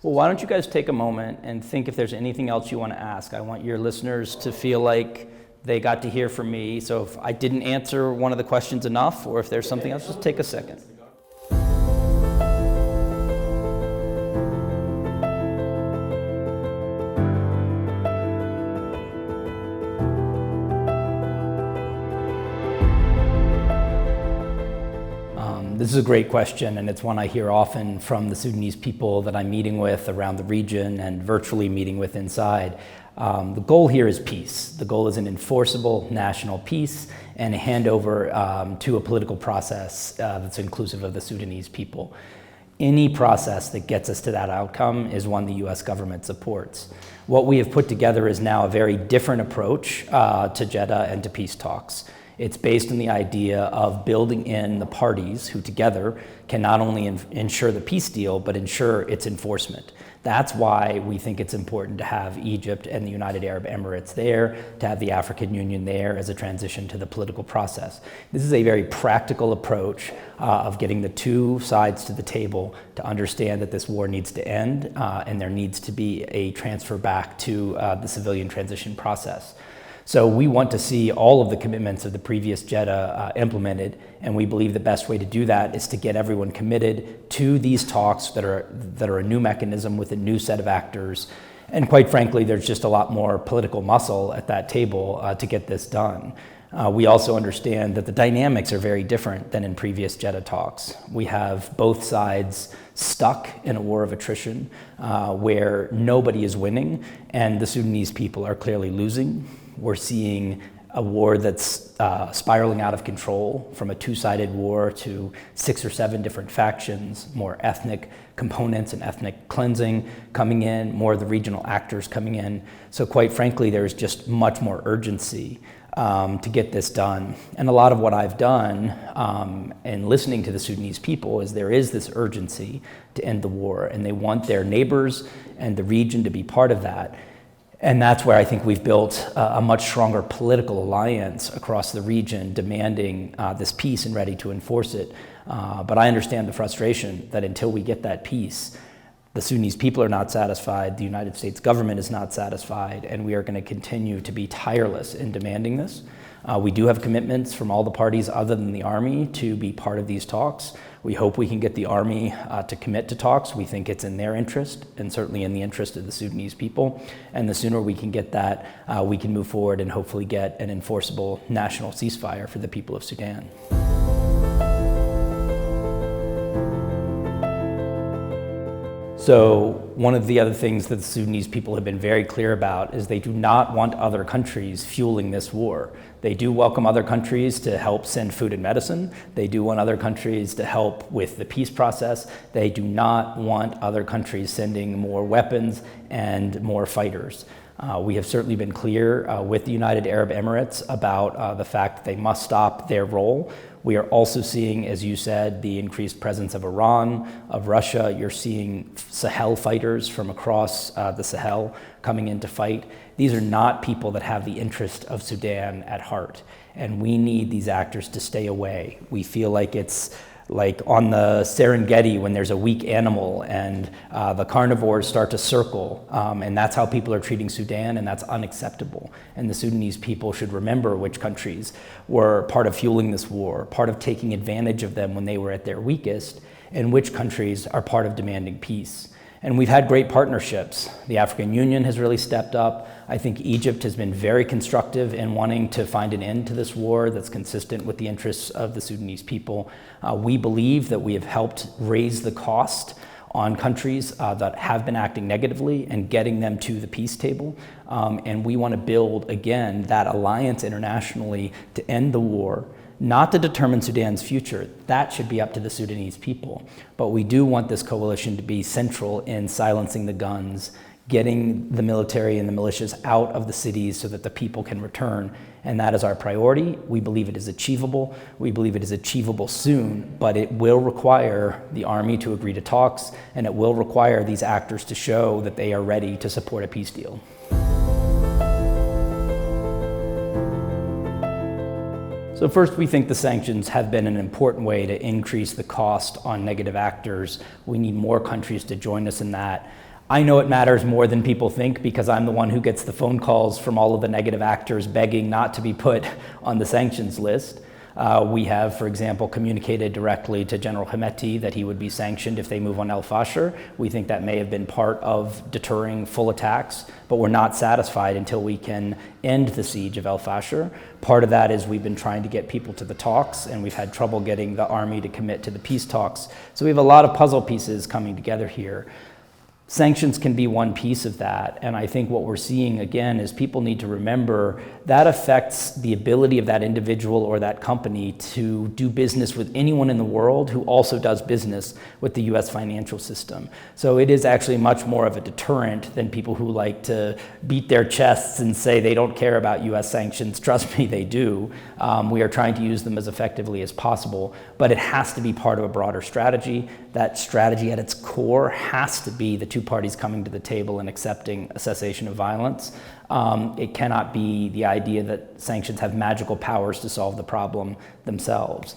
Well, why don't you guys take a moment and think if there's anything else you want to ask. I want your listeners to feel like they got to hear from me. So if I didn't answer one of the questions enough, or if there's something else, just take a second. This is a great question, and it's one I hear often from the Sudanese people that I'm meeting with around the region and virtually meeting with inside. The goal here is peace. The goal is an enforceable national peace and a handover to a political process that's inclusive of the Sudanese people. Any process that gets us to that outcome is one the US government supports. What we have put together is now a very different approach to Jeddah and to peace talks. It's based on the idea of building in the parties who together can not only ensure the peace deal, but ensure its enforcement. That's why we think it's important to have Egypt and the United Arab Emirates there, to have the African Union there as a transition to the political process. This is a very practical approach of getting the two sides to the table to understand that this war needs to end and there needs to be a transfer back to the civilian transition process. So we want to see all of the commitments of the previous Jeddah implemented, and we believe the best way to do that is to get everyone committed to these talks that are a new mechanism with a new set of actors. And quite frankly, there's just a lot more political muscle at that table to get this done. We also understand that the dynamics are very different than in previous Jeddah talks. We have both sides stuck in a war of attrition where nobody is winning and the Sudanese people are clearly losing. We're seeing a war that's spiraling out of control, from a two-sided war to 6 or 7 different factions, more ethnic components and ethnic cleansing coming in, more of the regional actors coming in. So quite frankly, there's just much more urgency to get this done. And a lot of what I've done in listening to the Sudanese people is there is this urgency to end the war, and they want their neighbors and the region to be part of that. And that's where I think we've built a much stronger political alliance across the region demanding this peace and ready to enforce it. But I understand the frustration that until we get that peace, the Sudanese people are not satisfied, the United States government is not satisfied, and we are going to continue to be tireless in demanding this. We do have commitments from all the parties other than the Army to be part of these talks. We hope we can get the Army to commit to talks. We think it's in their interest and certainly in the interest of the Sudanese people. And the sooner we can get that, we can move forward and hopefully get an enforceable national ceasefire for the people of Sudan. So one of the other things that the Sudanese people have been very clear about is they do not want other countries fueling this war. They do welcome other countries to help send food and medicine. They do want other countries to help with the peace process. They do not want other countries sending more weapons and more fighters. We have certainly been clear with the United Arab Emirates about the fact that they must stop their role. We are also seeing, as you said, the increased presence of Iran, of Russia. You're seeing Sahel fighters from across the Sahel coming in to fight. These are not people that have the interest of Sudan at heart, and we need these actors to stay away. We feel like it's like on the Serengeti when there's a weak animal and the carnivores start to circle, and that's how people are treating Sudan, and that's unacceptable. And the Sudanese people should remember which countries were part of fueling this war, part of taking advantage of them when they were at their weakest, and which countries are part of demanding peace. And we've had great partnerships. The African Union has really stepped up. I think Egypt has been very constructive in wanting to find an end to this war that's consistent with the interests of the Sudanese people. We believe that we have helped raise the cost on countries that have been acting negatively and getting them to the peace table. And we want to build, again, that alliance internationally to end the war, not to determine Sudan's future. That should be up to the Sudanese people. But we do want this coalition to be central in silencing the guns, getting the military and the militias out of the cities so that the people can return. And that is our priority. We believe it is achievable. We believe it is achievable soon, but it will require the army to agree to talks, and it will require these actors to show that they are ready to support a peace deal. So first, we think the sanctions have been an important way to increase the cost on negative actors. We need more countries to join us in that. I know it matters more than people think because I'm the one who gets the phone calls from all of the negative actors begging not to be put on the sanctions list. We have, for example, communicated directly to General Hemeti that he would be sanctioned if they move on al-Fashir. We think that may have been part of deterring full attacks, but we're not satisfied until we can end the siege of al-Fashir. Part of that is we've been trying to get people to the talks, and we've had trouble getting the army to commit to the peace talks. So we have a lot of puzzle pieces coming together here. Sanctions can be one piece of that, and I think what we're seeing again is people need to remember that affects the ability of that individual or that company to do business with anyone in the world who also does business with the US financial system. So it is actually much more of a deterrent than people who like to beat their chests and say they don't care about US sanctions. Trust me, they do. We are trying to use them as effectively as possible, but it has to be part of a broader strategy. That strategy at its core has to be the two parties coming to the table and accepting a cessation of violence. It cannot be the idea that sanctions have magical powers to solve the problem themselves.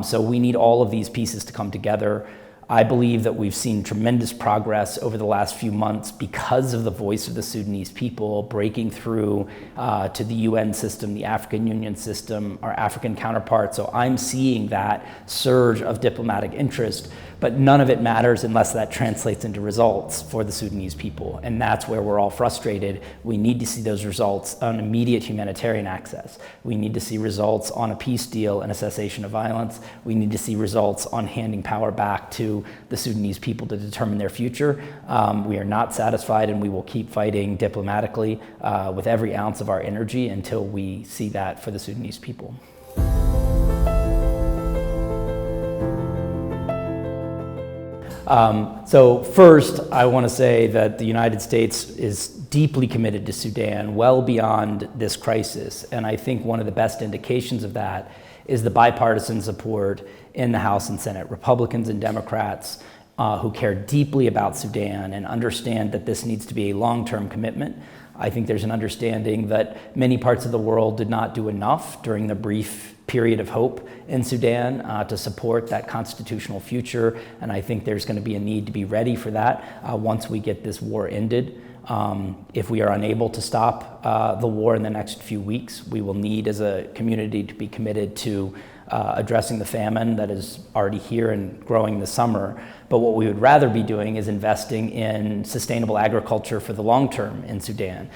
So we need all of these pieces to come together. I believe that we've seen tremendous progress over the last few months because of the voice of the Sudanese people breaking through to the UN system, the African Union system, our African counterparts. So I'm seeing that surge of diplomatic interest, but none of it matters unless that translates into results for the Sudanese people. And that's where we're all frustrated. We need to see those results on immediate humanitarian access. We need to see results on a peace deal and a cessation of violence. We need to see results on handing power back to the Sudanese people to determine their future. We are not satisfied, and we will keep fighting diplomatically with every ounce of our energy until we see that for the Sudanese people. So first, I want to say that the United States is deeply committed to Sudan, well beyond this crisis. And I think one of the best indications of that is the bipartisan support in the House and Senate, Republicans and Democrats who care deeply about Sudan and understand that this needs to be a long-term commitment. I think there's an understanding that many parts of the world did not do enough during the brief period of hope in Sudan to support that constitutional future, and I think there's going to be a need to be ready for that once we get this war ended. If we are unable to stop the war in the next few weeks, we will need as a community to be committed to addressing the famine that is already here and growing this summer. But what we would rather be doing is investing in sustainable agriculture for the long term in Sudan,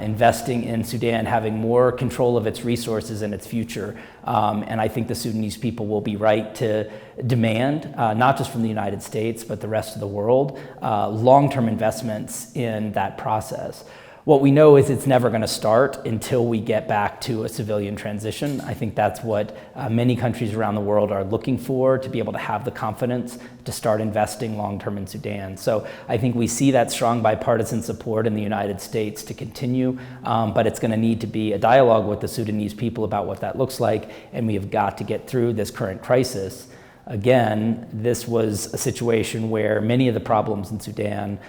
investing in Sudan having more control of its resources and its future. And I think the Sudanese people will be right to demand, not just from the United States, but the rest of the world, long-term investments in that process. What we know is it's never going to start until we get back to a civilian transition. I think that's what many countries around the world are looking for, to be able to have the confidence to start investing long-term in Sudan. So I think we see that strong bipartisan support in the United States to continue, but it's going to need to be a dialogue with the Sudanese people about what that looks like, and we have got to get through this current crisis. Again, this was a situation where many of the problems in Sudan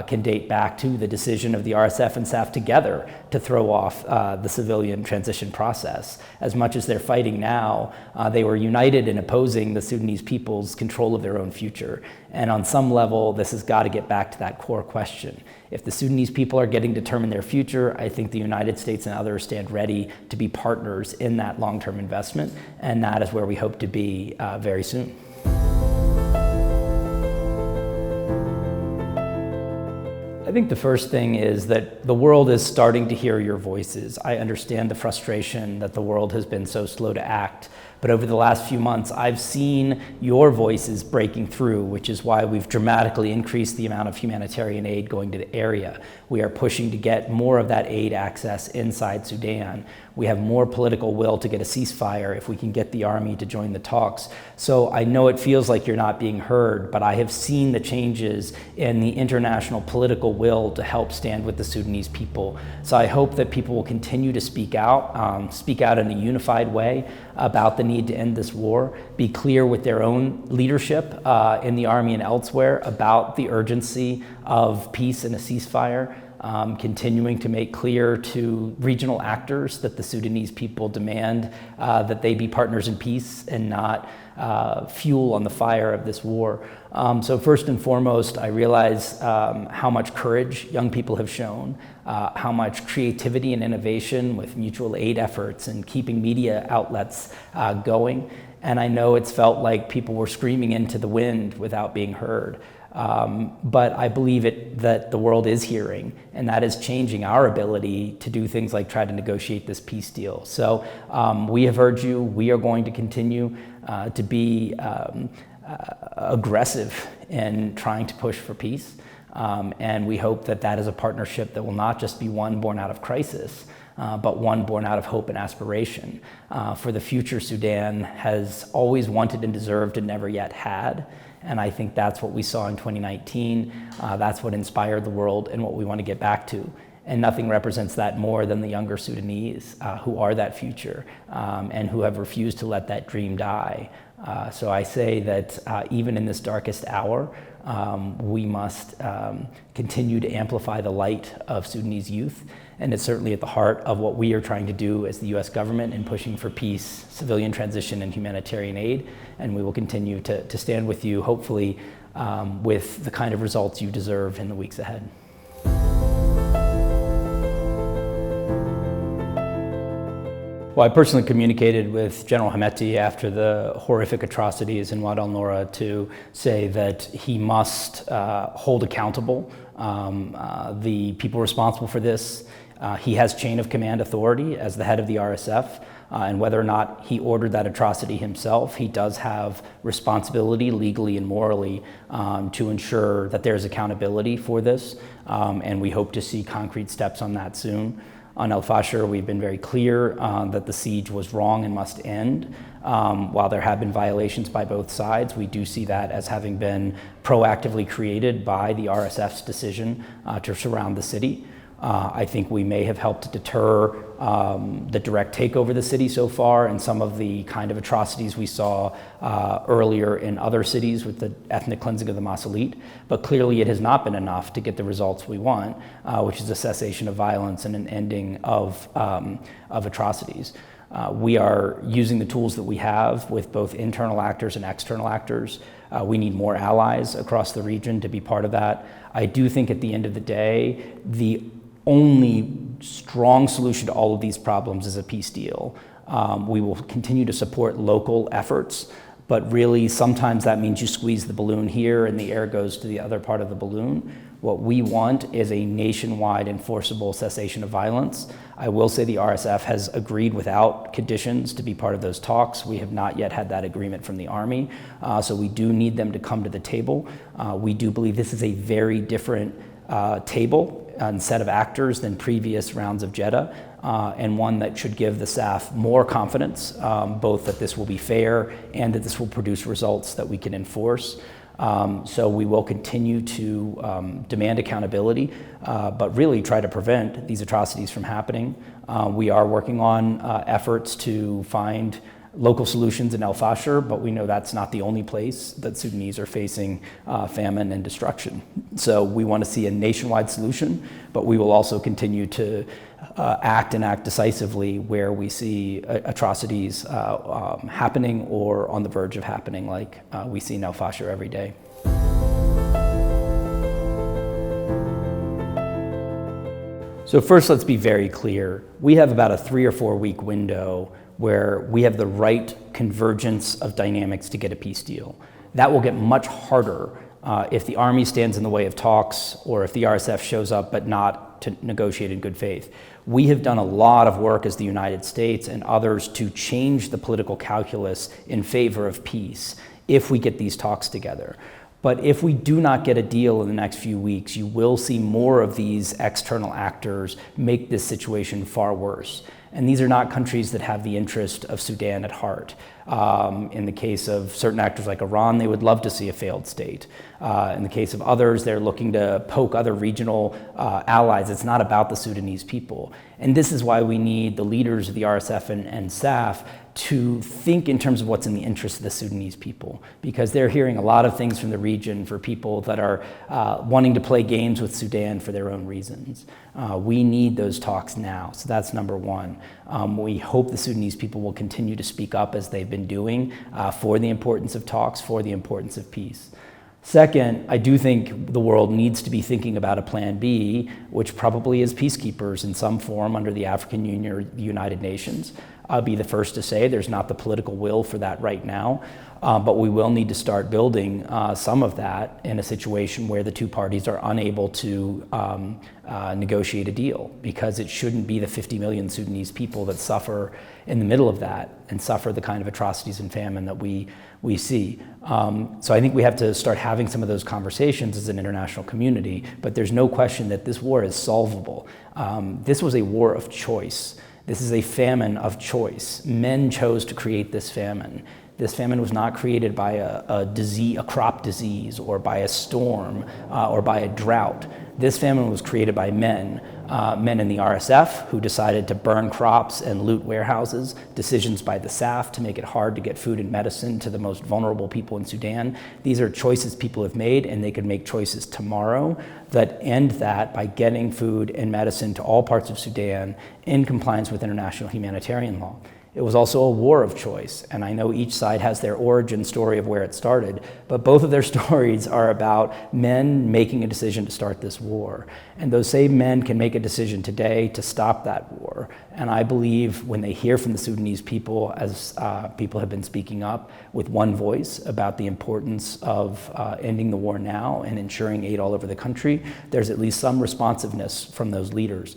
can date back to the decision of the RSF and SAF together to throw off the civilian transition process. As much as they're fighting now, they were united in opposing the Sudanese people's control of their own future. And on some level, this has got to get back to that core question. If the Sudanese people are getting to determine their future, I think the United States and others stand ready to be partners in that long-term investment, and that is where we hope to be very soon. I think the first thing is that the world is starting to hear your voices. I understand the frustration that the world has been so slow to act, but over the last few months, I've seen your voices breaking through, which is why we've dramatically increased the amount of humanitarian aid going to the area. We are pushing to get more of that aid access inside Sudan. We have more political will to get a ceasefire if we can get the army to join the talks. So I know it feels like you're not being heard, but I have seen the changes in the international political will to help stand with the Sudanese people. So I hope that people will continue to speak out in a unified way about the need to end this war, be clear with their own leadership in the army and elsewhere about the urgency of peace and a ceasefire. Continuing to make clear to regional actors that the Sudanese people demand that they be partners in peace and not fuel on the fire of this war. So first and foremost, I realize how much courage young people have shown, how much creativity and innovation with mutual aid efforts and keeping media outlets going. And I know it's felt like people were screaming into the wind without being heard. But I believe that the world is hearing, and that is changing our ability to do things like try to negotiate this peace deal. So we have heard you. We are going to continue to be aggressive in trying to push for peace. And we hope that that is a partnership that will not just be one born out of crisis, but one born out of hope and aspiration for the future Sudan has always wanted and deserved and never yet had. And I think that's what we saw in 2019. That's what inspired the world and what we want to get back to. And nothing represents that more than the younger Sudanese who are that future and who have refused to let that dream die. So I say that even in this darkest hour, we must continue to amplify the light of Sudanese youth. And it's certainly at the heart of what we are trying to do as the US government in pushing for peace, civilian transition, and humanitarian aid. And we will continue to stand with you, hopefully with the kind of results you deserve in the weeks ahead. Well, I personally communicated with General Hameti after the horrific atrocities in Wad al-Noura to say that he must hold accountable the people responsible for this. He has chain of command authority as the head of the RSF, and whether or not he ordered that atrocity himself, he does have responsibility legally and morally to ensure that there's accountability for this, and we hope to see concrete steps on that soon. On El Fasher, we've been very clear that the siege was wrong and must end. While there have been violations by both sides, we do see that as having been proactively created by the RSF's decision to surround the city. I think we may have helped to deter the direct takeover of the city so far and some of the kind of atrocities we saw earlier in other cities with the ethnic cleansing of the Masalit. But clearly it has not been enough to get the results we want, which is a cessation of violence and an ending of atrocities. We are using the tools that we have with both internal actors and external actors. We need more allies across the region to be part of that. I do think at the end of the day, the only strong solution to all of these problems is a peace deal. We will continue to support local efforts, but really sometimes that means you squeeze the balloon here and the air goes to the other part of the balloon. What we want is a nationwide enforceable cessation of violence. I will say the RSF has agreed without conditions to be part of those talks. We have not yet had that agreement from the army, so we do need them to come to the table. We do believe this is a very different table and set of actors than previous rounds of Jeddah, and one that should give the SAF more confidence, both that this will be fair and that this will produce results that we can enforce. So we will continue to demand accountability, but really try to prevent these atrocities from happening. We are working on efforts to find local solutions in El Fasher, but we know that's not the only place that Sudanese are facing famine and destruction. So we want to see a nationwide solution, but we will also continue to act decisively where we see atrocities happening or on the verge of happening, like we see in El Fasher every day. So first, let's be very clear. We have about a 3 or 4 week window where we have the right convergence of dynamics to get a peace deal. That will get much harder if the army stands in the way of talks or if the RSF shows up but not to negotiate in good faith. We have done a lot of work as the United States and others to change the political calculus in favor of peace if we get these talks together. But if we do not get a deal in the next few weeks, you will see more of these external actors make this situation far worse. And these are not countries that have the interest of Sudan at heart. In the case of certain actors like Iran, they would love to see a failed state. In the case of others, they're looking to poke other regional allies. It's not about the Sudanese people. And this is why we need the leaders of the RSF and SAF to think in terms of what's in the interest of the Sudanese people, because they're hearing a lot of things from the region for people that are wanting to play games with Sudan for their own reasons. We need those talks now, so that's number one. We hope the Sudanese people will continue to speak up as they've been doing for the importance of talks, for the importance of peace. Second, I do think the world needs to be thinking about a plan B, which probably is peacekeepers in some form under the African Union or the United Nations. I'll be the first to say there's not the political will for that right now, but we will need to start building some of that in a situation where the two parties are unable to negotiate a deal, because it shouldn't be the 50 million Sudanese people that suffer in the middle of that and suffer the kind of atrocities and famine that we see. So I think we have to start having some of those conversations as an international community, but there's no question that this war is solvable. This was a war of choice. This is a famine of choice. Men chose to create this famine. This famine was not created by a crop disease, or by a storm, or by a drought. This famine was created by men in the RSF who decided to burn crops and loot warehouses, decisions by the SAF to make it hard to get food and medicine to the most vulnerable people in Sudan. These are choices people have made, and they could make choices tomorrow that end that by getting food and medicine to all parts of Sudan in compliance with international humanitarian law. It was also a war of choice, and I know each side has their origin story of where it started, but both of their stories are about men making a decision to start this war. And those same men can make a decision today to stop that war. And I believe when they hear from the Sudanese people, as people have been speaking up with one voice about the importance of ending the war now and ensuring aid all over the country, there's at least some responsiveness from those leaders.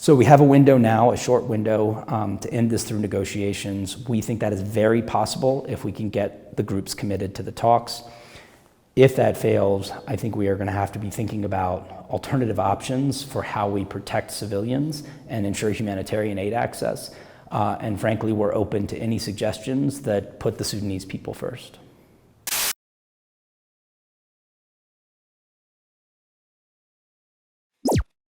So we have a window now, a short window, to end this through negotiations. We think that is very possible if we can get the groups committed to the talks. If that fails, I think we are going to have to be thinking about alternative options for how we protect civilians and ensure humanitarian aid access. And frankly, we're open to any suggestions that put the Sudanese people first.